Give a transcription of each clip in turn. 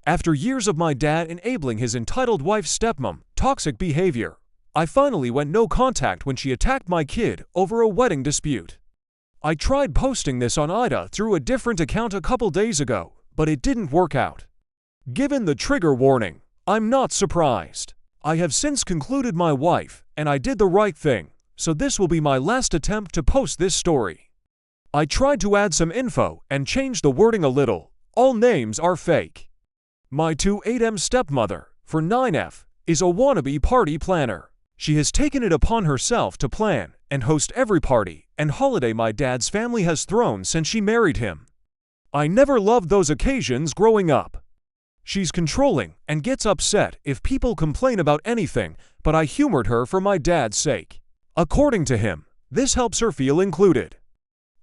After years of my dad enabling his entitled wife's stepmom toxic behavior, I finally went no contact when she attacked my kid over a wedding dispute. I tried posting this on AITA through a different account a couple days ago, but it didn't work out. Given the trigger warning, I'm not surprised. I have since concluded my wife, and I did the right thing, so this will be my last attempt to post this story. I tried to add some info and change the wording a little. All names are fake. My 28M stepmother, for 9F, is a wannabe party planner. She has taken it upon herself to plan and host every party and holiday my dad's family has thrown since she married him. I never loved those occasions growing up. She's controlling and gets upset if people complain about anything, but I humored her for my dad's sake. According to him, this helps her feel included.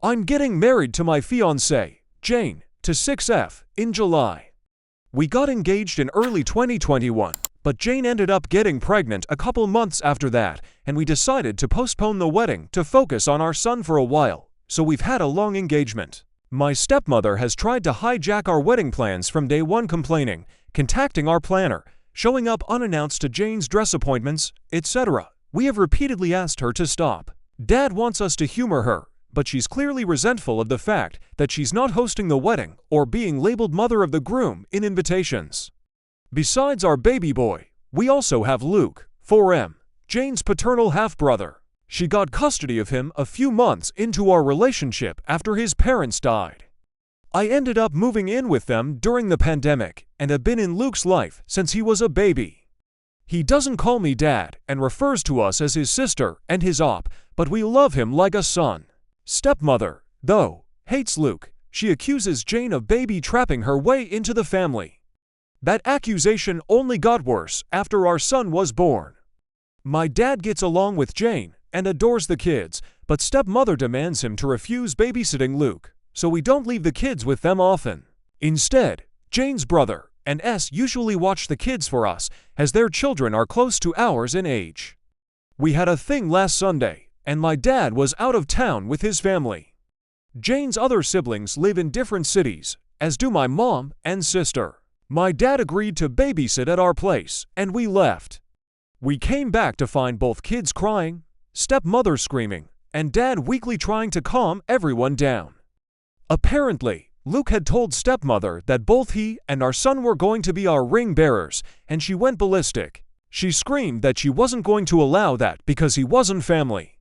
I'm getting married to my fiancée, Jane, to 6F, in July. We got engaged in early 2021, but Jane ended up getting pregnant a couple months after that, and we decided to postpone the wedding to focus on our son for a while, so we've had a long engagement. My stepmother has tried to hijack our wedding plans from day one, complaining, contacting our planner, showing up unannounced to Jane's dress appointments, etc. We have repeatedly asked her to stop. Dad wants us to humor her, but she's clearly resentful of the fact that she's not hosting the wedding or being labeled mother of the groom in invitations. Besides our baby boy, we also have Luke, 4M, Jane's paternal half-brother. She got custody of him a few months into our relationship after his parents died. I ended up moving in with them during the pandemic and have been in Luke's life since he was a baby. He doesn't call me dad and refers to us as his sister and his op, but we love him like a son. Stepmother, though, hates Luke. She accuses Jane of baby trapping her way into the family. That accusation only got worse after our son was born. My dad gets along with Jane and adores the kids, but stepmother demands him to refuse babysitting Luke, so we don't leave the kids with them often. Instead, Jane's brother and S usually watch the kids for us, as their children are close to ours in age. We had a thing last Sunday, and my dad was out of town with his family. Jane's other siblings live in different cities, as do my mom and sister. My dad agreed to babysit at our place, and we left. We came back to find both kids crying, stepmother screaming, and dad weakly trying to calm everyone down. Apparently, Luke had told stepmother that both he and our son were going to be our ring bearers, and she went ballistic. She screamed that she wasn't going to allow that because he wasn't family.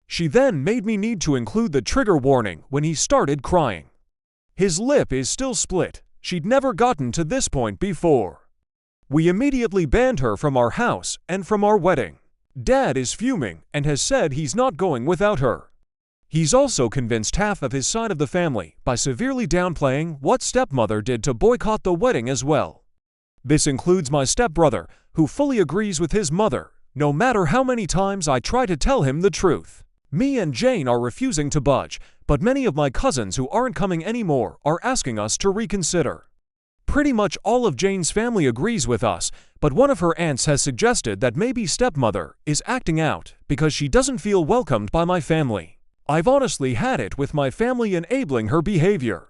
She then made me need to include the trigger warning when he started crying. His lip is still split. She'd never gotten to this point before. We immediately banned her from our house and from our wedding. Dad is fuming and has said he's not going without her. He's also convinced half of his side of the family by severely downplaying what stepmother did to boycott the wedding as well. This includes my stepbrother, who fully agrees with his mother, no matter how many times I try to tell him the truth. Me and Jane are refusing to budge, but many of my cousins who aren't coming anymore are asking us to reconsider. Pretty much all of Jane's family agrees with us, but one of her aunts has suggested that maybe stepmother is acting out because she doesn't feel welcomed by my family. I've honestly had it with my family enabling her behavior.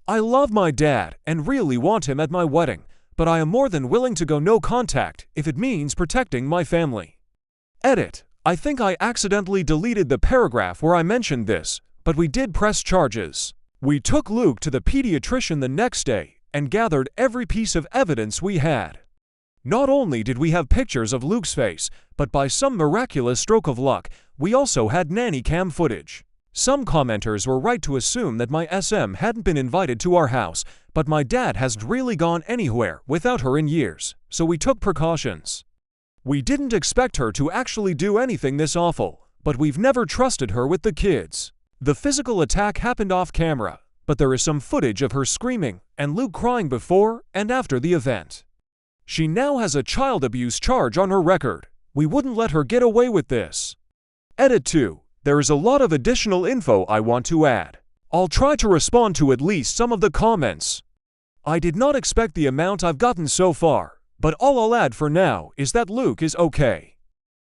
I love my dad and really want him at my wedding, but I am more than willing to go no contact if it means protecting my family. Edit. I think I accidentally deleted the paragraph where I mentioned this, but we did press charges. We took Luke to the pediatrician the next day and gathered every piece of evidence we had. Not only did we have pictures of Luke's face, but by some miraculous stroke of luck, we also had nanny cam footage. Some commenters were right to assume that my SM hadn't been invited to our house, but my dad hasn't really gone anywhere without her in years, so we took precautions. We didn't expect her to actually do anything this awful, but we've never trusted her with the kids. The physical attack happened off camera, but there is some footage of her screaming and Luke crying before and after the event. She now has a child abuse charge on her record. We wouldn't let her get away with this. Edit 2. There is a lot of additional info I want to add. I'll try to respond to at least some of the comments. I did not expect the amount I've gotten so far, but all I'll add for now is that Luke is okay.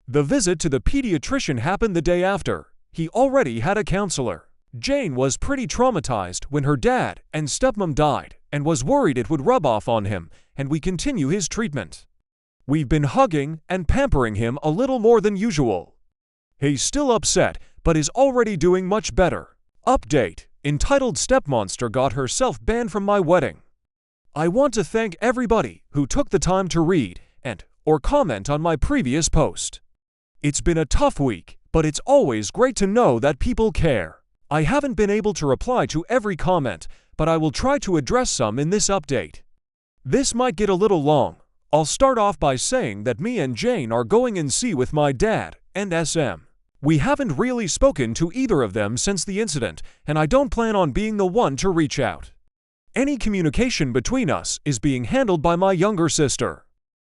The visit to the pediatrician happened the day after. He already had a counselor. Jane was pretty traumatized when her dad and stepmom died and was worried it would rub off on him and we continue his treatment. We've been hugging and pampering him a little more than usual. He's still upset, but is already doing much better. Update: entitled stepmonster got herself banned from my wedding. I want to thank everybody who took the time to read or comment on my previous post. It's been a tough week, but it's always great to know that people care. I haven't been able to reply to every comment, but I will try to address some in this update. This might get a little long. I'll start off by saying that me and Jane are going in C with my dad and SM. We haven't really spoken to either of them since the incident, and I don't plan on being the one to reach out. Any communication between us is being handled by my younger sister.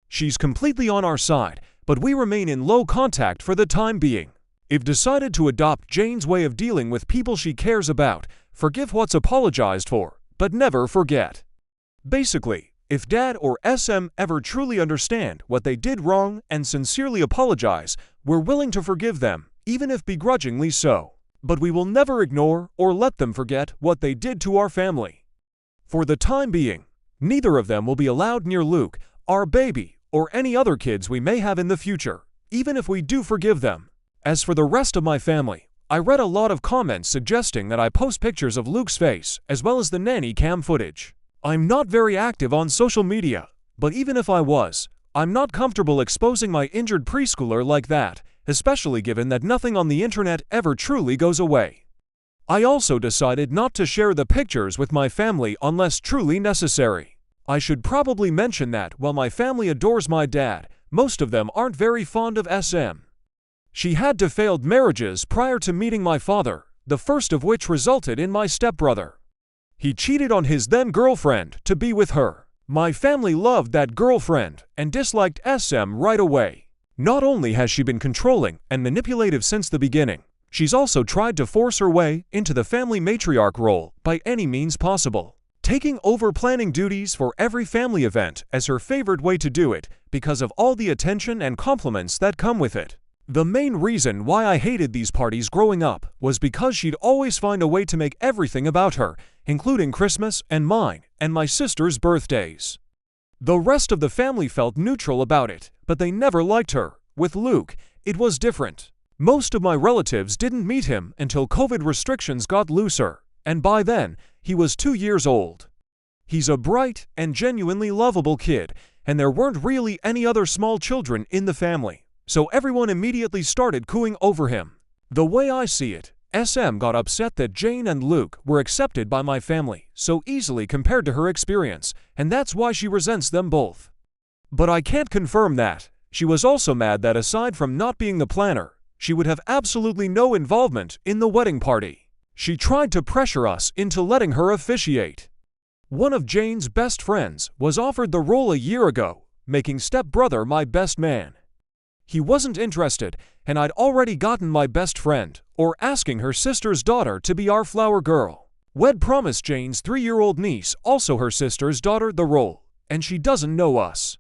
She's completely on our side, but we remain in low contact for the time being. I've decided to adopt Jane's way of dealing with people she cares about, forgive what's apologized for, but never forget. Basically, if Dad or SM ever truly understand what they did wrong and sincerely apologize, we're willing to forgive them, even if begrudgingly so. But we will never ignore or let them forget what they did to our family. For the time being, neither of them will be allowed near Luke, our baby, or any other kids we may have in the future, even if we do forgive them. As for the rest of my family, I read a lot of comments suggesting that I post pictures of Luke's face as well as the nanny cam footage. I'm not very active on social media, but even if I was, I'm not comfortable exposing my injured preschooler like that, especially given that nothing on the internet ever truly goes away. I also decided not to share the pictures with my family unless truly necessary. I should probably mention that while my family adores my dad, most of them aren't very fond of SM. She had two failed marriages prior to meeting my father, the first of which resulted in my stepbrother. He cheated on his then-girlfriend to be with her. My family loved that girlfriend and disliked SM right away. Not only has she been controlling and manipulative since the beginning, she's also tried to force her way into the family matriarch role by any means possible, taking over planning duties for every family event as her favorite way to do it because of all the attention and compliments that come with it. The main reason why I hated these parties growing up was because she'd always find a way to make everything about her, including Christmas and mine and my sister's birthdays. The rest of the family felt neutral about it, but they never liked her. With Luke, it was different. Most of my relatives didn't meet him until COVID restrictions got looser, and by then, he was 2 years old. He's a bright and genuinely lovable kid, and there weren't really any other small children in the family, so everyone immediately started cooing over him. The way I see it, SM got upset that Jane and Luke were accepted by my family so easily compared to her experience, and that's why she resents them both. But I can't confirm that. She was also mad that aside from not being the planner, she would have absolutely no involvement in the wedding party. She tried to pressure us into letting her officiate. One of Jane's best friends was offered the role a year ago, making stepbrother my best man. He wasn't interested, and I'd already gotten my best friend, or asking her sister's daughter to be our flower girl. Wed promised Jane's 3-year-old niece, also her sister's daughter, the role, and she doesn't know us.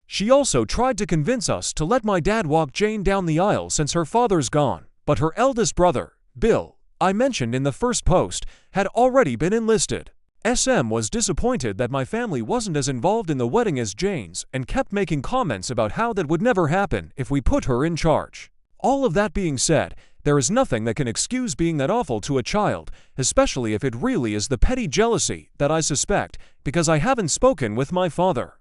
She also tried to convince us to let my dad walk Jane down the aisle since her father's gone, but her eldest brother, Bill, I mentioned in the first post, had already been enlisted. SM was disappointed that my family wasn't as involved in the wedding as Jane's and kept making comments about how that would never happen if we put her in charge. All of that being said, there is nothing that can excuse being that awful to a child, especially if it really is the petty jealousy that I suspect, because I haven't spoken with my father.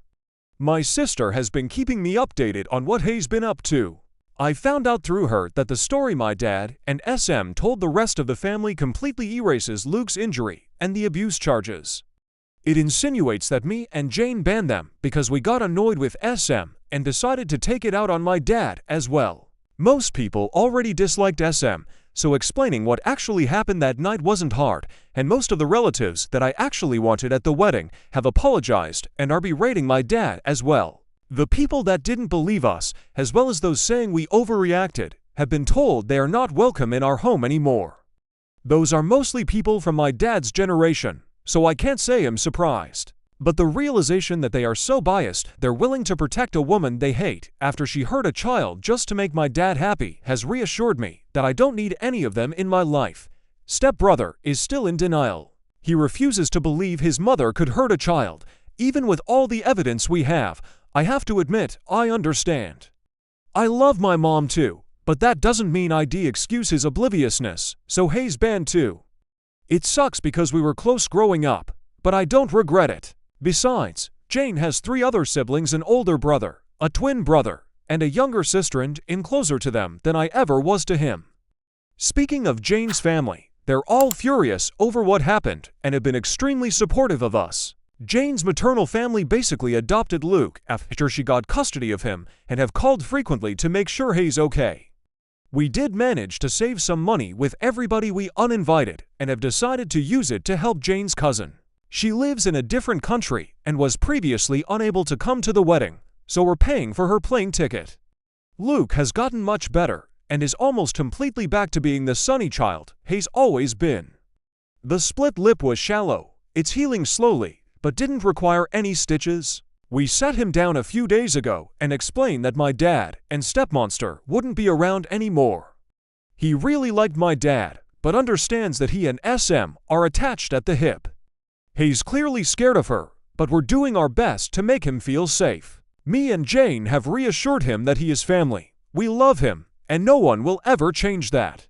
My sister has been keeping me updated on what he's been up to. I found out through her that the story my dad and SM told the rest of the family completely erases Luke's injury and the abuse charges. It insinuates that me and Jane banned them because we got annoyed with SM and decided to take it out on my dad as well. Most people already disliked SM, so explaining what actually happened that night wasn't hard, and most of the relatives that I actually wanted at the wedding have apologized and are berating my dad as well. The people that didn't believe us, as well as those saying we overreacted, have been told they are not welcome in our home anymore. Those are mostly people from my dad's generation, so I can't say I'm surprised. But the realization that they are so biased they're willing to protect a woman they hate after she hurt a child just to make my dad happy has reassured me that I don't need any of them in my life. Stepbrother is still in denial. He refuses to believe his mother could hurt a child. Even with all the evidence we have, I have to admit, I understand. I love my mom too, but that doesn't mean I'd excuse his obliviousness, so Hayes banned too. It sucks because we were close growing up, but I don't regret it. Besides, Jane has 3 other siblings, an older brother, a twin brother, and a younger sister, and in closer to them than I ever was to him. Speaking of Jane's family, they're all furious over what happened and have been extremely supportive of us. Jane's maternal family basically adopted Luke after she got custody of him and have called frequently to make sure he's okay. We did manage to save some money with everybody we uninvited and have decided to use it to help Jane's cousin. She lives in a different country and was previously unable to come to the wedding, so we're paying for her plane ticket. Luke has gotten much better and is almost completely back to being the sunny child he's always been. The split lip was shallow, it's healing slowly, but didn't require any stitches. We sat him down a few days ago and explained that my dad and stepmonster wouldn't be around anymore. He really liked my dad, but understands that he and SM are attached at the hip. He's clearly scared of her, but we're doing our best to make him feel safe. Me and Jane have reassured him that he is family. We love him, and no one will ever change that.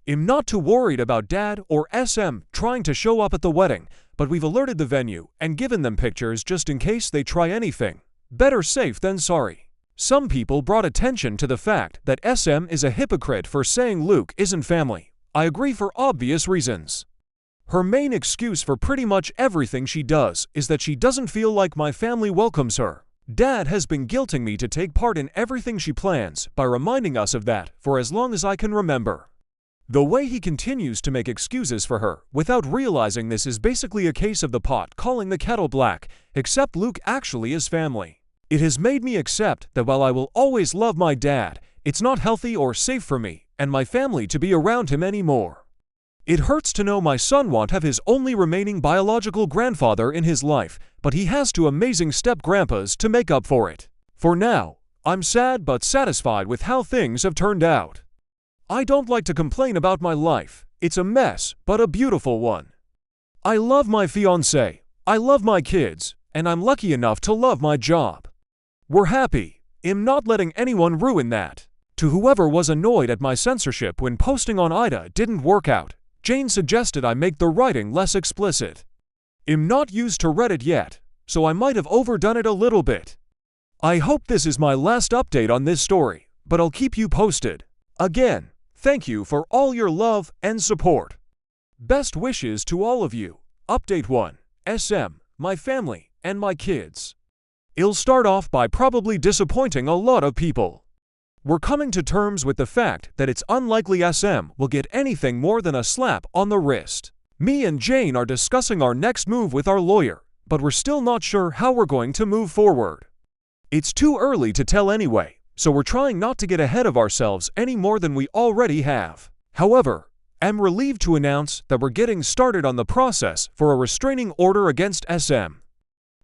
I'm not too worried about Dad or SM trying to show up at the wedding, but we've alerted the venue and given them pictures just in case they try anything. Better safe than sorry. Some people brought attention to the fact that SM is a hypocrite for saying Luke isn't family. I agree for obvious reasons. Her main excuse for pretty much everything she does is that she doesn't feel like my family welcomes her. Dad has been guilting me to take part in everything she plans by reminding us of that for as long as I can remember. The way he continues to make excuses for her without realizing this is basically a case of the pot calling the kettle black, except Luke actually is family. It has made me accept that while I will always love my dad, it's not healthy or safe for me and my family to be around him anymore. It hurts to know my son won't have his only remaining biological grandfather in his life, but he has 2 amazing step-grandpas to make up for it. For now, I'm sad but satisfied with how things have turned out. I don't like to complain about my life. It's a mess, but a beautiful one. I love my fiancé, I love my kids, and I'm lucky enough to love my job. We're happy. I'm not letting anyone ruin that. To whoever was annoyed at my censorship when posting on AITA didn't work out, Jane suggested I make the writing less explicit. I'm not used to Reddit yet, so I might have overdone it a little bit. I hope this is my last update on this story, but I'll keep you posted. Again, thank you for all your love and support. Best wishes to all of you. Update 1. SM, my family, and my kids. It'll start off by probably disappointing a lot of people. We're coming to terms with the fact that it's unlikely SM will get anything more than a slap on the wrist. Me and Jane are discussing our next move with our lawyer, but we're still not sure how we're going to move forward. It's too early to tell anyway, so we're trying not to get ahead of ourselves any more than we already have. However, I'm relieved to announce that we're getting started on the process for a restraining order against SM.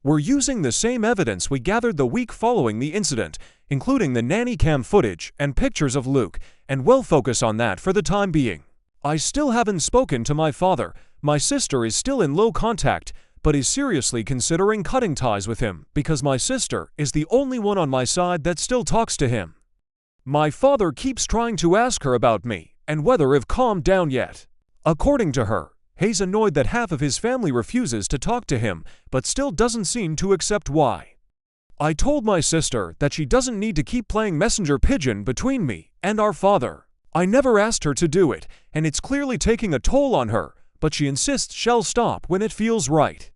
We're using the same evidence we gathered the week following the incident, including the nanny cam footage and pictures of Luke, and we'll focus on that for the time being. I still haven't spoken to my father. My sister is still in low contact, but is seriously considering cutting ties with him because my sister is the only one on my side that still talks to him. My father keeps trying to ask her about me and whether I've calmed down yet. According to her, he's annoyed that half of his family refuses to talk to him, but still doesn't seem to accept why. I told my sister that she doesn't need to keep playing messenger pigeon between me and our father. I never asked her to do it, and it's clearly taking a toll on her, but she insists she'll stop when it feels right.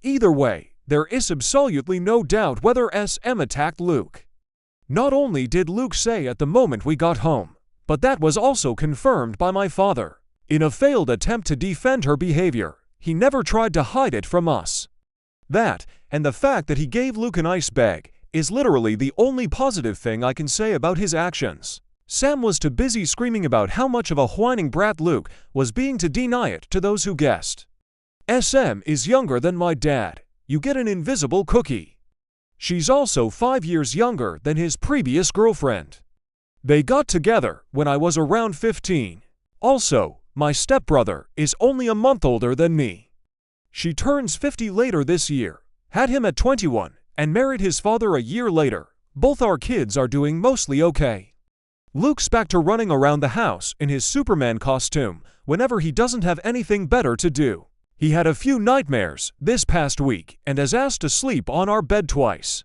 Either way, there is absolutely no doubt whether SM attacked Luke. Not only did Luke say at the moment we got home, but that was also confirmed by my father. In a failed attempt to defend her behavior, he never tried to hide it from us. That, and the fact that he gave Luke an ice bag, is literally the only positive thing I can say about his actions. Sam was too busy screaming about how much of a whining brat Luke was being to deny it to those who guessed. SM is younger than my dad. You get an invisible cookie. She's also 5 years younger than his previous girlfriend. They got together when I was around 15. Also, My stepbrother is only a month older than me. She turns 50 later this year, had him at 21, and married his father a year later. Both our kids are doing mostly okay. Luke's back to running around the house in his Superman costume whenever he doesn't have anything better to do. He had a few nightmares this past week and has asked to sleep on our bed twice.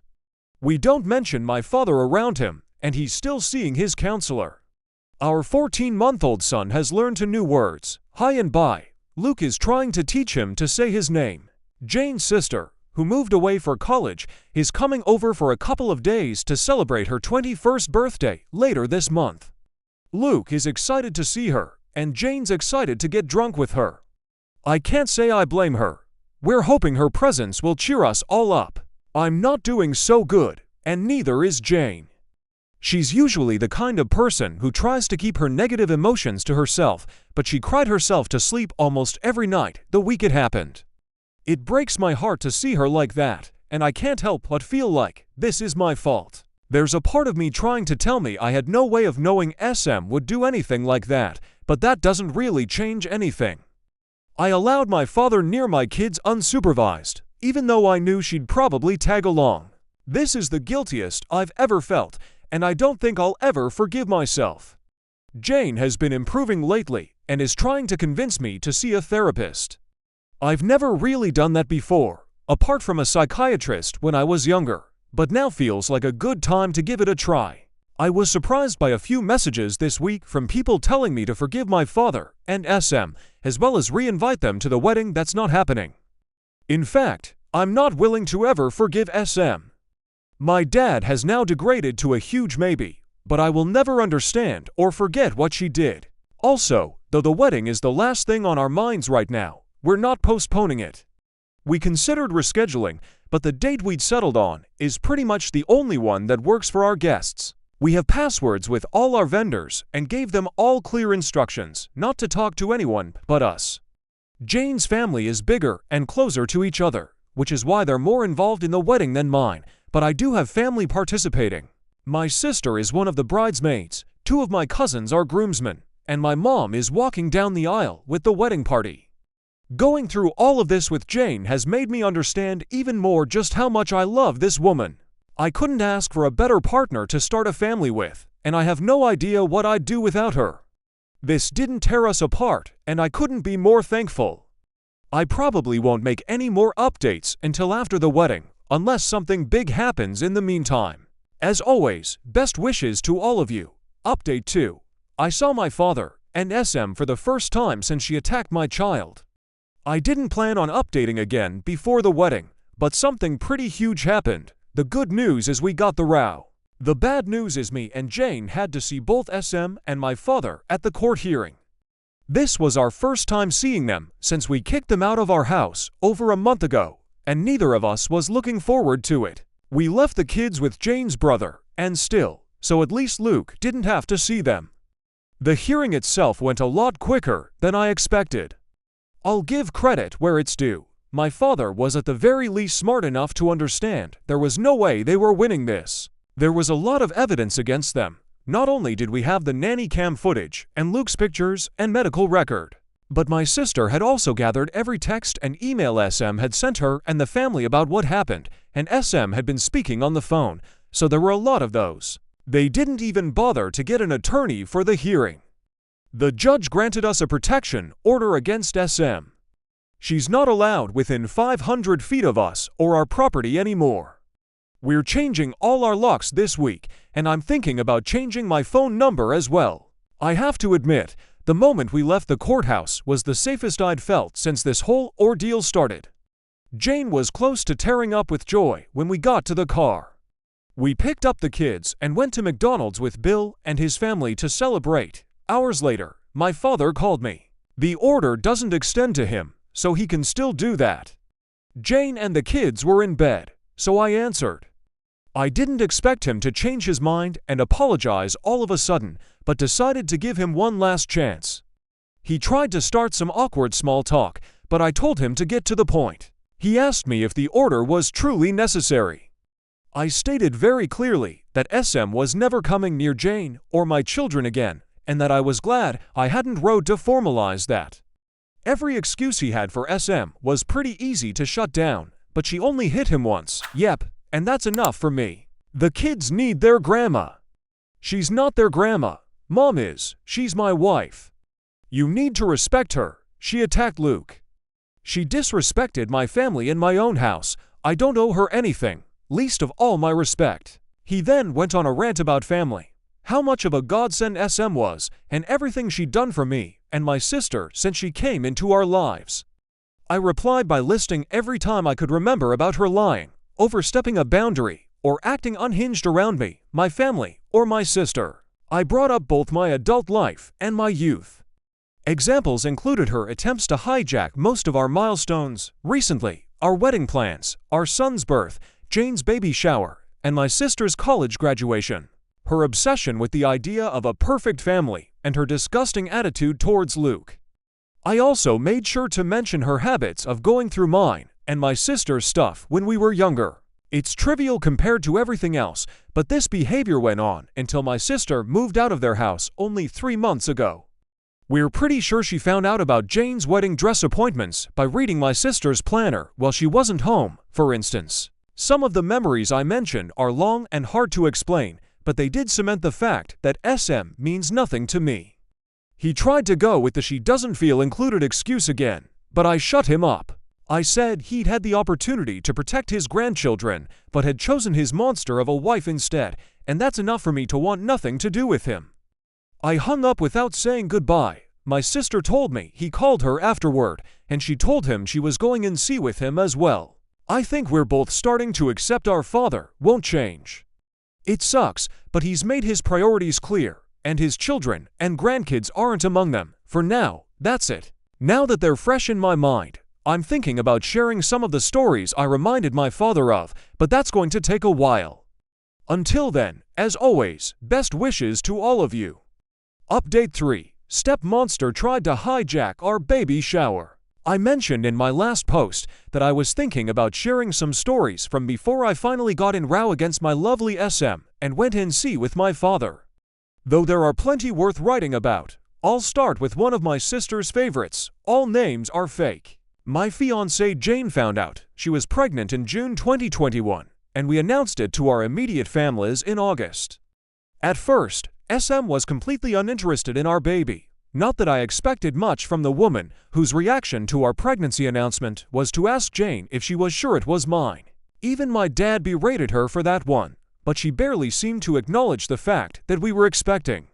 We don't mention my father around him, and he's still seeing his counselor. Our 14-month-old son has learned 2 new words, hi and bye. Luke is trying to teach him to say his name. Jane's sister, who moved away for college, is coming over for a couple of days to celebrate her 21st birthday later this month. Luke is excited to see her, and Jane's excited to get drunk with her. I can't say I blame her. We're hoping her presence will cheer us all up. I'm not doing so good, and neither is Jane. She's usually the kind of person who tries to keep her negative emotions to herself, but she cried herself to sleep almost every night the week it happened. It breaks my heart to see her like that, and I can't help but feel like this is my fault. There's a part of me trying to tell me I had no way of knowing SM would do anything like that, but that doesn't really change anything. I allowed my father near my kids unsupervised, even though I knew she'd probably tag along. This is the guiltiest I've ever felt, and I don't think I'll ever forgive myself. Jane has been improving lately and is trying to convince me to see a therapist. I've never really done that before, apart from a psychiatrist when I was younger, but now feels like a good time to give it a try. I was surprised by a few messages this week from people telling me to forgive my father and SM, as well as re-invite them to the wedding that's not happening. In fact, I'm not willing to ever forgive SM. My dad has now degraded to a huge maybe, but I will never understand or forget what she did. Also, though the wedding is the last thing on our minds right now, we're not postponing it. We considered rescheduling, but the date we'd settled on is pretty much the only one that works for our guests. We have passwords with all our vendors and gave them all clear instructions not to talk to anyone but us. Jane's family is bigger and closer to each other, which is why they're more involved in the wedding than mine, but I do have family participating. My sister is one of the bridesmaids, 2 of my cousins are groomsmen, and my mom is walking down the aisle with the wedding party. Going through all of this with Jane has made me understand even more just how much I love this woman. I couldn't ask for a better partner to start a family with, and I have no idea what I'd do without her. This didn't tear us apart, and I couldn't be more thankful. I probably won't make any more updates until after the wedding, unless something big happens in the meantime. As always, best wishes to all of you. Update 2. I saw my father and SM for the first time since she attacked my child. I didn't plan on updating again before the wedding, but something pretty huge happened. The good news is we got the row. The bad news is me and Jane had to see both SM and my father at the court hearing. This was our first time seeing them since we kicked them out of our house over a month ago, and neither of us was looking forward to it. We left the kids with Jane's brother, and still, so at least Luke didn't have to see them. The hearing itself went a lot quicker than I expected. I'll give credit where it's due. My father was at the very least smart enough to understand there was no way they were winning this. There was a lot of evidence against them. Not only did we have the nanny cam footage and Luke's pictures and medical record, but my sister had also gathered every text and email SM had sent her and the family about what happened, and SM had been speaking on the phone, so there were a lot of those. They didn't even bother to get an attorney for the hearing. The judge granted us a protection order against SM. She's not allowed within 500 feet of us or our property anymore. We're changing all our locks this week, and I'm thinking about changing my phone number as well. I have to admit, the moment we left the courthouse was the safest I'd felt since this whole ordeal started. Jane was close to tearing up with joy when we got to the car. We picked up the kids and went to McDonald's with Bill and his family to celebrate. Hours later, my father called me. The order doesn't extend to him, so he can still do that. Jane and the kids were in bed, so I answered. I didn't expect him to change his mind and apologize all of a sudden, but decided to give him one last chance. He tried to start some awkward small talk, but I told him to get to the point. He asked me if the order was truly necessary. I stated very clearly that SM was never coming near Jane or my children again, and that I was glad I hadn't wrote to formalize that. Every excuse he had for SM was pretty easy to shut down, but she only hit him once, yep, and that's enough for me. The kids need their grandma. She's not their grandma. Mom is. She's my wife. You need to respect her. She attacked Luke. She disrespected my family in my own house. I don't owe her anything, least of all my respect. He then went on a rant about family, how much of a godsend SM was, and everything she'd done for me and my sister since she came into our lives. I replied by listing every time I could remember about her lying, overstepping a boundary, or acting unhinged around me, my family, or my sister. I brought up both my adult life and my youth. Examples included her attempts to hijack most of our milestones recently, our wedding plans, our son's birth, Jane's baby shower, and my sister's college graduation. Her obsession with the idea of a perfect family, and her disgusting attitude towards Luke. I also made sure to mention her habits of going through mine and my sister's stuff when we were younger. It's trivial compared to everything else, but this behavior went on until my sister moved out of their house only 3 months ago. We're pretty sure she found out about Jane's wedding dress appointments by reading my sister's planner while she wasn't home, for instance. Some of the memories I mentioned are long and hard to explain, but they did cement the fact that SM means nothing to me. He tried to go with the she doesn't feel included excuse again, but I shut him up. I said he'd had the opportunity to protect his grandchildren, but had chosen his monster of a wife instead, and that's enough for me to want nothing to do with him. I hung up without saying goodbye. My sister told me he called her afterward, and she told him she was going in sea with him as well. I think we're both starting to accept our father won't change. It sucks, but he's made his priorities clear, and his children and grandkids aren't among them. For now, that's it. Now that they're fresh in my mind, I'm thinking about sharing some of the stories I reminded my father of, but that's going to take a while. Until then, as always, best wishes to all of you. Update 3. Step Monster tried to hijack our baby shower. I mentioned in my last post that I was thinking about sharing some stories from before I finally got in row against my lovely SM and went in sea with my father. Though there are plenty worth writing about, I'll start with one of my sister's favorites. All names are fake. My fiancée Jane found out she was pregnant in June 2021, and we announced it to our immediate families in August. At first, SM was completely uninterested in our baby. Not that I expected much from the woman whose reaction to our pregnancy announcement was to ask Jane if she was sure it was mine. Even my dad berated her for that one, but she barely seemed to acknowledge the fact that we were expecting.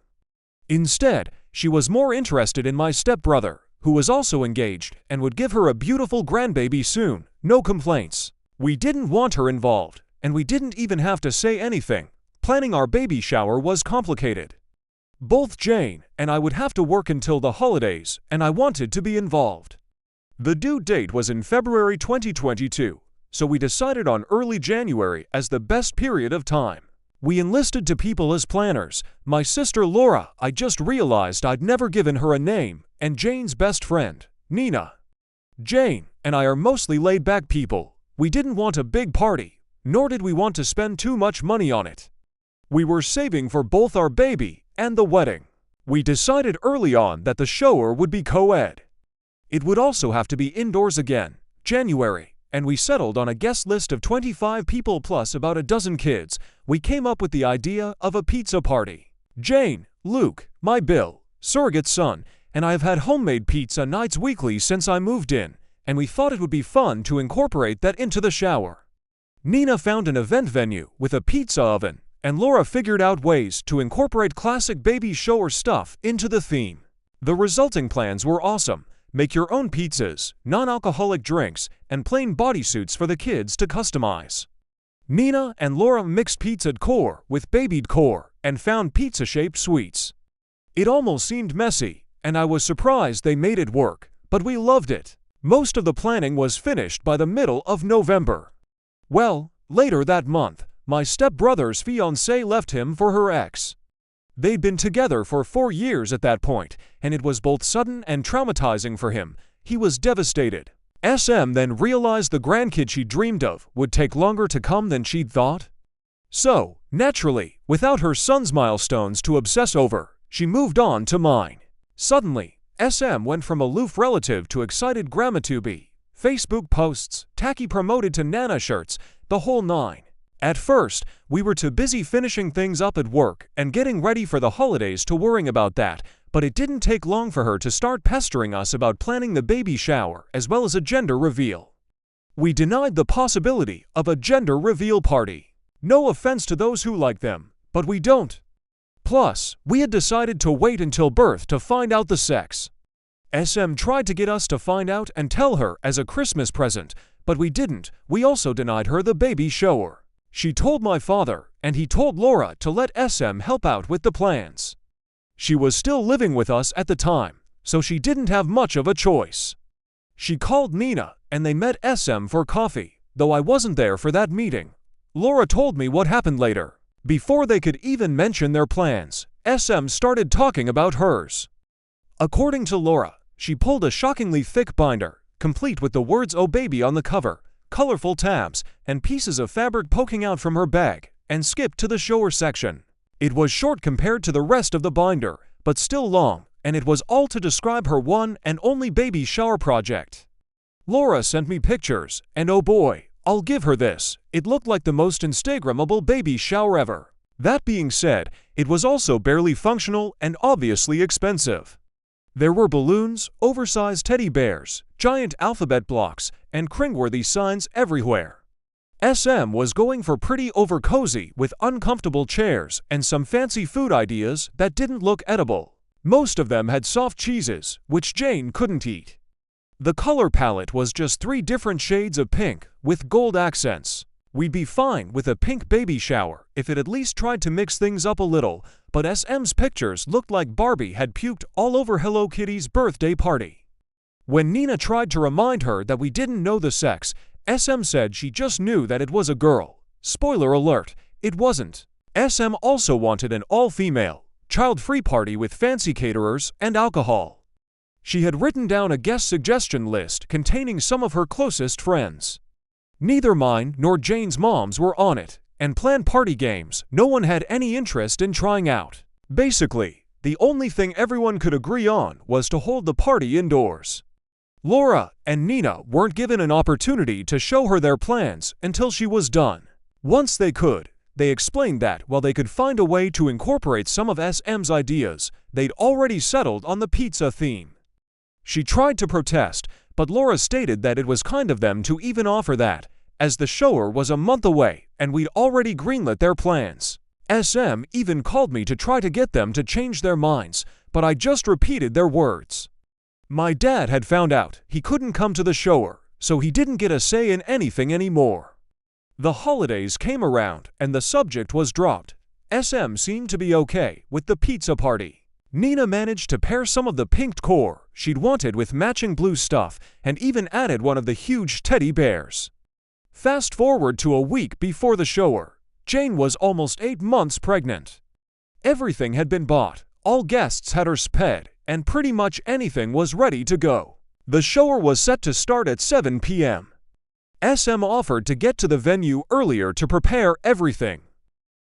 Instead, she was more interested in my stepbrother, who was also engaged and would give her a beautiful grandbaby soon, no complaints. We didn't want her involved, and we didn't even have to say anything. Planning our baby shower was complicated. Both Jane and I would have to work until the holidays, and I wanted to be involved. The due date was in February 2022, so we decided on early January as the best period of time. We enlisted 2 people as planners, my sister Laura, I just realized I'd never given her a name, and Jane's best friend, Nina. Jane and I are mostly laid-back people. We didn't want a big party, nor did we want to spend too much money on it. We were saving for both our baby and the wedding. We decided early on that the shower would be co-ed. It would also have to be indoors again, January, and we settled on a guest list of 25 people plus about a dozen kids. We came up with the idea of a pizza party. Jane, Luke, my Bill, surrogate son, and I have had homemade pizza nights weekly since I moved in, and we thought it would be fun to incorporate that into the shower. Nina found an event venue with a pizza oven, and Laura figured out ways to incorporate classic baby shower stuff into the theme. The resulting plans were awesome. Make your own pizzas, non-alcoholic drinks, and plain bodysuits for the kids to customize. Nina and Laura mixed pizza decor with baby decor and found pizza-shaped sweets. It almost seemed messy, and I was surprised they made it work, but we loved it. Most of the planning was finished by the middle of November. Well, later that month, my stepbrother's fiancée left him for her ex. They'd been together for 4 years at that point, and it was both sudden and traumatizing for him. He was devastated. SM then realized the grandkid she dreamed of would take longer to come than she'd thought. So, naturally, without her son's milestones to obsess over, She moved on to mine. Suddenly, SM went from aloof relative to excited grandma to be. Facebook posts, tacky promoted to Nana shirts, the whole nine. At first, we were too busy finishing things up at work and getting ready for the holidays to worrying about that, but it didn't take long for her to start pestering us about planning the baby shower as well as a gender reveal. We denied the possibility of a gender reveal party. No offense to those who like them, but we don't. Plus, we had decided to wait until birth to find out the sex. SM tried to get us to find out and tell her as a Christmas present, but we didn't. We also denied her the baby shower. She told my father, and he told Laura to let SM help out with the plans. She was still living with us at the time, so she didn't have much of a choice. She called Nina, and they met SM for coffee, though I wasn't there for that meeting. Laura told me what happened later. Before they could even mention their plans, SM started talking about hers. According to Laura, she pulled a shockingly thick binder, complete with the words "Oh baby" on the cover, colorful tabs, and pieces of fabric poking out from her bag, and skipped to the shower section. It was short compared to the rest of the binder, but still long, and it was all to describe her one and only baby shower project. Laura sent me pictures, and oh boy, I'll give her this, it looked like the most Instagrammable baby shower ever. That being said, it was also barely functional and obviously expensive. There were balloons, oversized teddy bears, giant alphabet blocks, and cringeworthy signs everywhere. SM was going for pretty over-cozy with uncomfortable chairs and some fancy food ideas that didn't look edible. Most of them had soft cheeses, which Jane couldn't eat. The color palette was just 3 different shades of pink with gold accents. We'd be fine with a pink baby shower if it at least tried to mix things up a little, but SM's pictures looked like Barbie had puked all over Hello Kitty's birthday party. When Nina tried to remind her that we didn't know the sex, SM said she just knew that it was a girl. Spoiler alert, it wasn't. SM also wanted an all-female, child-free party with fancy caterers and alcohol. She had written down a guest suggestion list containing some of her closest friends. Neither mine nor Jane's moms were on it, and planned party games no one had any interest in trying out. Basically, the only thing everyone could agree on was to hold the party indoors. Laura and Nina weren't given an opportunity to show her their plans until she was done. Once they could, they explained that while they could find a way to incorporate some of SM's ideas, they'd already settled on the pizza theme. She tried to protest, but Laura stated that it was kind of them to even offer that, as the shower was a month away and we'd already greenlit their plans. SM even called me to try to get them to change their minds, but I just repeated their words. My dad had found out he couldn't come to the shower, so he didn't get a say in anything anymore. The holidays came around and the subject was dropped. SM seemed to be okay with the pizza party. Nina managed to pair some of the pink core she'd wanted with matching blue stuff and even added one of the huge teddy bears. Fast forward to a week before the shower. Jane was almost 8 months pregnant. Everything had been bought, all guests had her sped, and pretty much anything was ready to go. The shower was set to start at 7 p.m. SM offered to get to the venue earlier to prepare everything.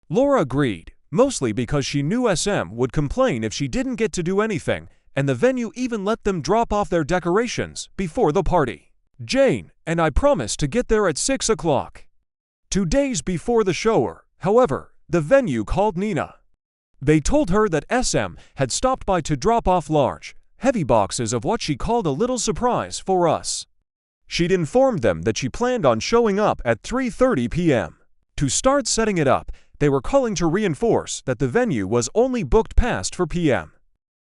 Laura agreed, mostly because she knew SM would complain if she didn't get to do anything, and the venue even let them drop off their decorations before the party. Jane and I promised to get there at 6 o'clock. 2 days before the shower, however, the venue called Nina. They told her that SM had stopped by to drop off large, heavy boxes of what she called a little surprise for us. She'd informed them that she planned on showing up at 3:30 p.m. To start setting it up, they were calling to reinforce that the venue was only booked past 4 p.m.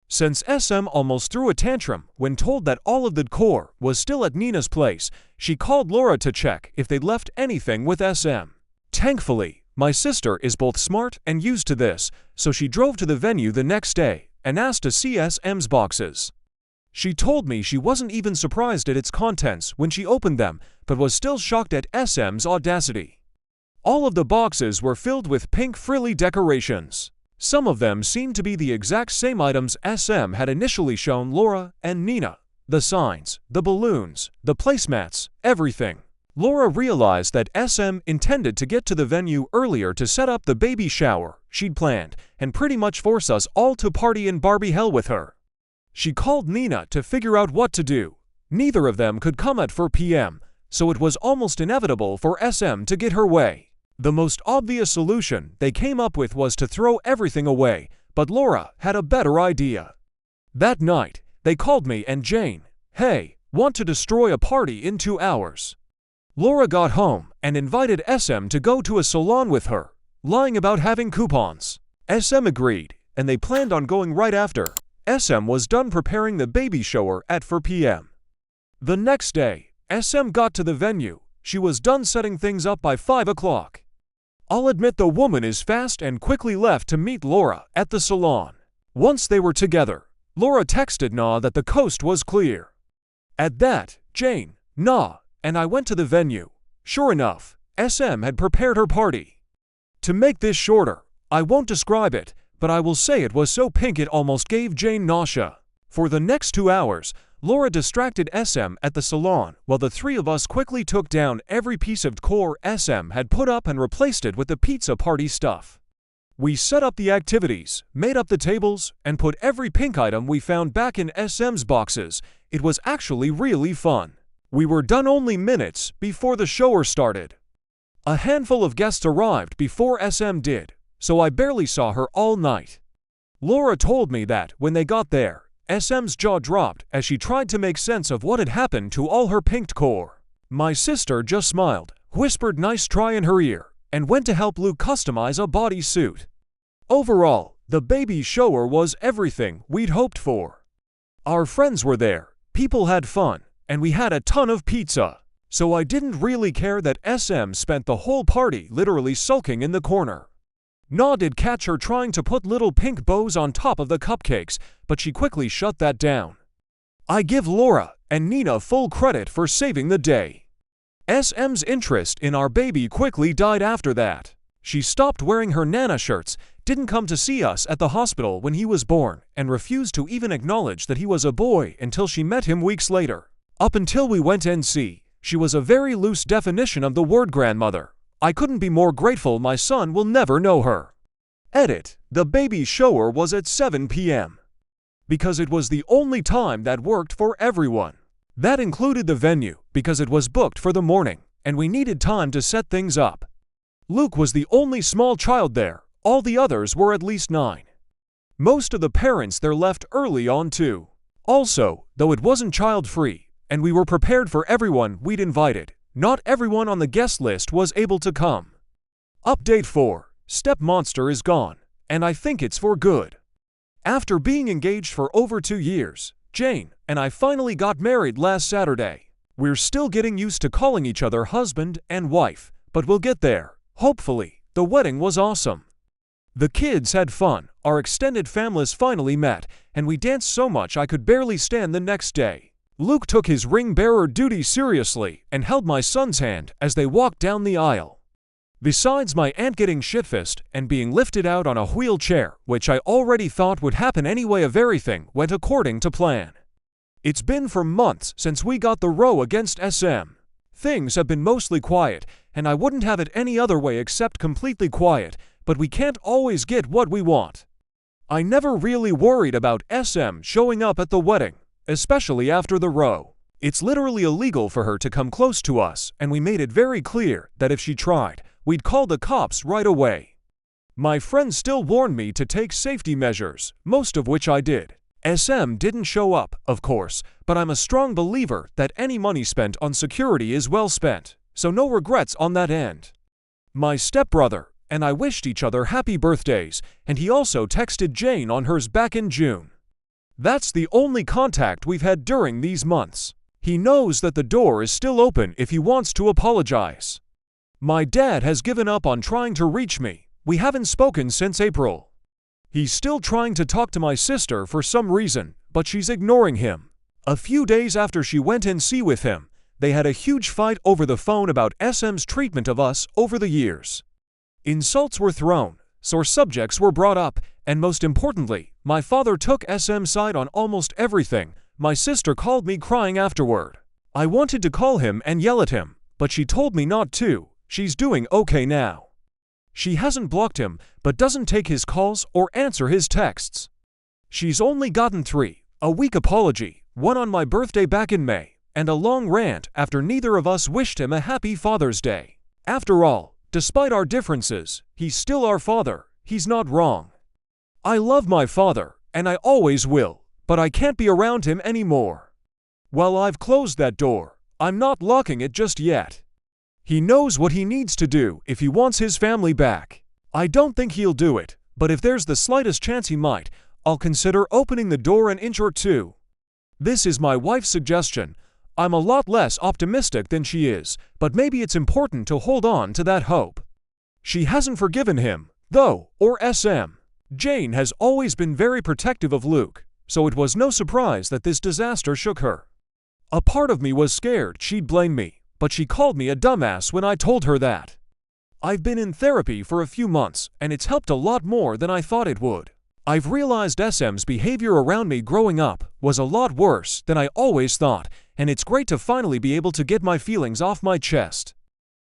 Since SM almost threw a tantrum when told that all of the decor was still at Nina's place, she called Laura to check if they'd left anything with SM. Thankfully, my sister is both smart and used to this, so she drove to the venue the next day and asked to see SM's boxes. She told me she wasn't even surprised at its contents when she opened them, but was still shocked at SM's audacity. All of the boxes were filled with pink frilly decorations. Some of them seemed to be the exact same items SM had initially shown Laura and Nina. The signs, the balloons, the placemats, everything. Laura realized that SM intended to get to the venue earlier to set up the baby shower. she'd planned and pretty much force us all to party in Barbie hell with her. She called Nina to figure out what to do. Neither of them could come at 4 p.m., so it was almost inevitable for SM to get her way. The most obvious solution they came up with was to throw everything away, but Laura had a better idea. That night, they called me and Jane. Hey, want to destroy a party in 2 hours? Laura got home and invited SM to go to a salon with her, lying about having coupons. SM agreed, and they planned on going right after SM was done preparing the baby shower at 4 p.m. The next day, SM got to the venue. She was done setting things up by 5 o'clock. I'll admit the woman is fast and quickly left to meet Laura at the salon. Once they were together, Laura texted Na that the coast was clear. At that, Jane, Na, and I went to the venue. Sure enough, SM had prepared her party. To make this shorter, I won't describe it, but I will say it was so pink it almost gave Jane nausea. For the next 2 hours, Laura distracted SM at the salon while the three of us quickly took down every piece of decor SM had put up and replaced it with the pizza party stuff. We set up the activities, made up the tables, and put every pink item we found back in SM's boxes. It was actually really fun. We were done only minutes before the shower started. A handful of guests arrived before SM did, so I barely saw her all night. Laura told me that when they got there, SM's jaw dropped as she tried to make sense of what had happened to all her pink decor. My sister just smiled, whispered nice try in her ear, and went to help Luke customize a bodysuit. Overall, the baby shower was everything we'd hoped for. Our friends were there, people had fun, and we had a ton of pizza. So I didn't really care that SM spent the whole party literally sulking in the corner. Na did catch her trying to put little pink bows on top of the cupcakes, but she quickly shut that down. I give Laura and Nina full credit for saving the day. SM's interest in our baby quickly died after that. She stopped wearing her Nana shirts, didn't come to see us at the hospital when he was born, and refused to even acknowledge that he was a boy until she met him weeks later. Up until we went NC, she was a very loose definition of the word grandmother. I couldn't be more grateful my son will never know her. Edit. The baby shower was at 7 p.m. because it was the only time that worked for everyone. That included the venue because it was booked for the morning, and we needed time to set things up. Luke was the only small child there. All the others were at least 9. Most of the parents there left early on too. Also, though it wasn't child-free, and we were prepared for everyone we'd invited, not everyone on the guest list was able to come. Update 4. Step Monster is gone, and I think it's for good. After being engaged for over 2 years, Jane and I finally got married last Saturday. We're still getting used to calling each other husband and wife, but we'll get there, hopefully. The wedding was awesome. The kids had fun, our extended families finally met, and we danced so much I could barely stand the next day. Luke took his ring-bearer duty seriously and held my son's hand as they walked down the aisle. Besides my aunt getting shit-faced and being lifted out on a wheelchair, which I already thought would happen anyway, everything went according to plan. It's been for months since we got the row against SM. Things have been mostly quiet, and I wouldn't have it any other way except completely quiet, but we can't always get what we want. I never really worried about SM showing up at the wedding, especially after the row. It's literally illegal for her to come close to us, and we made it very clear that if she tried, we'd call the cops right away. My friends still warned me to take safety measures, most of which I did. SM didn't show up, of course, but I'm a strong believer that any money spent on security is well spent, so no regrets on that end. My stepbrother and I wished each other happy birthdays, and he also texted Jane on hers back in June. That's the only contact we've had during these months. He knows that the door is still open if he wants to apologize. My dad has given up on trying to reach me. We haven't spoken since April. He's still trying to talk to my sister for some reason, but she's ignoring him. A few days after she went in see with him, they had a huge fight over the phone about SM's treatment of us over the years. Insults were thrown, sore subjects were brought up, and most importantly, my father took SM's side on almost everything. My sister called me crying afterward. I wanted to call him and yell at him, but she told me not to. She's doing okay now. She hasn't blocked him, but doesn't take his calls or answer his texts. She's only gotten 3, a weak apology, one on my birthday back in May, and a long rant after neither of us wished him a happy Father's Day. After all, despite our differences, he's still our father. He's not wrong. I love my father, and I always will, but I can't be around him anymore. Well, I've closed that door. I'm not locking it just yet. He knows what he needs to do if he wants his family back. I don't think he'll do it, but if there's the slightest chance he might, I'll consider opening the door an inch or two. This is my wife's suggestion. I'm a lot less optimistic than she is, but maybe it's important to hold on to that hope. She hasn't forgiven him, though, or SM. Jane has always been very protective of Luke, so it was no surprise that this disaster shook her. A part of me was scared she'd blame me, but she called me a dumbass when I told her that. I've been in therapy for a few months, and it's helped a lot more than I thought it would. I've realized SM's behavior around me growing up was a lot worse than I always thought, and it's great to finally be able to get my feelings off my chest.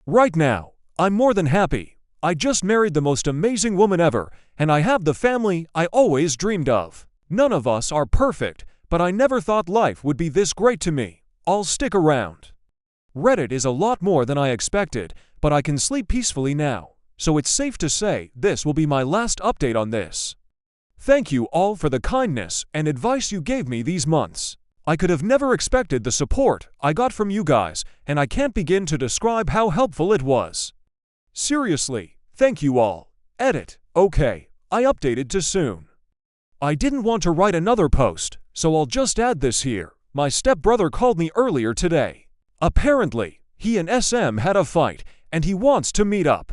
Right now, I'm more than happy. I just married the most amazing woman ever, and I have the family I always dreamed of. None of us are perfect, but I never thought life would be this great to me. I'll stick around. Reddit is a lot more than I expected, but I can sleep peacefully now, so it's safe to say this will be my last update on this. Thank you all for the kindness and advice you gave me these months. I could have never expected the support I got from you guys, and I can't begin to describe how helpful it was. Seriously, thank you all. Edit. Okay, I updated too soon. I didn't want to write another post, so I'll just add this here. My stepbrother called me earlier today. Apparently, he and SM had a fight, and he wants to meet up.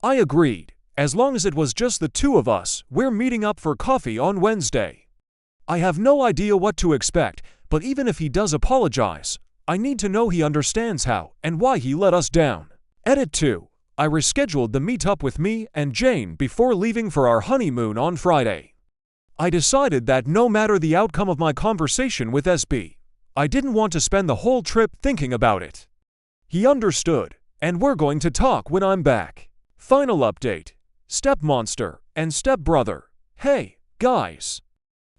I agreed. As long as it was just the two of us, we're meeting up for coffee on Wednesday. I have no idea what to expect, but even if he does apologize, I need to know he understands how and why he let us down. Edit 2. I rescheduled the meetup with me and Jane before leaving for our honeymoon on Friday. I decided that no matter the outcome of my conversation with SB, I didn't want to spend the whole trip thinking about it. He understood, and we're going to talk when I'm back. Final update. Stepmonster and stepbrother. Hey, guys.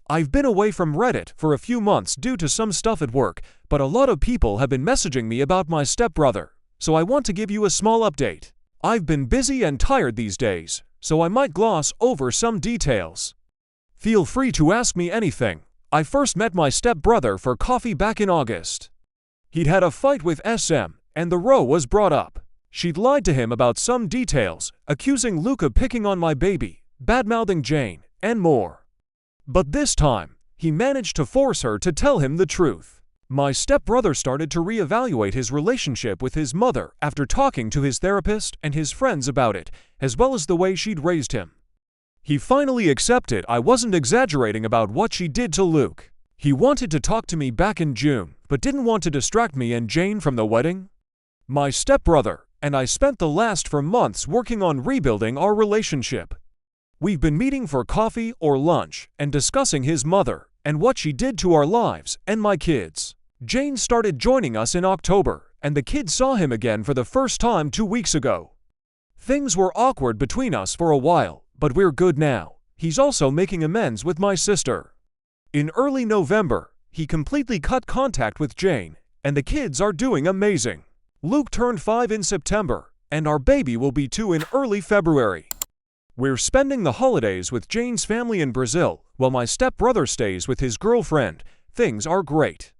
I've been away from Reddit for a few months due to some stuff at work, but a lot of people have been messaging me about my stepbrother, so I want to give you a small update. I've been busy and tired these days, so I might gloss over some details. Feel free to ask me anything. I first met my stepbrother for coffee back in August. He'd had a fight with SM, and the row was brought up. She'd lied to him about some details, accusing Luke of picking on my baby, badmouthing Jane, and more. But this time, he managed to force her to tell him the truth. My stepbrother started to reevaluate his relationship with his mother after talking to his therapist and his friends about it, as well as the way she'd raised him. He finally accepted I wasn't exaggerating about what she did to Luke. He wanted to talk to me back in June, but didn't want to distract me and Jane from the wedding. My stepbrother and I spent the last 4 months working on rebuilding our relationship. We've been meeting for coffee or lunch and discussing his mother and what she did to our lives and my kids. Jane started joining us in October, and the kids saw him again for the first time 2 weeks ago. Things were awkward between us for a while, but we're good now. He's also making amends with my sister. In early November, he completely cut contact with Jane, and the kids are doing amazing. Luke turned 5 in September, and our baby will be 2 in early February. We're spending the holidays with Jane's family in Brazil, while my stepbrother stays with his girlfriend. Things are great.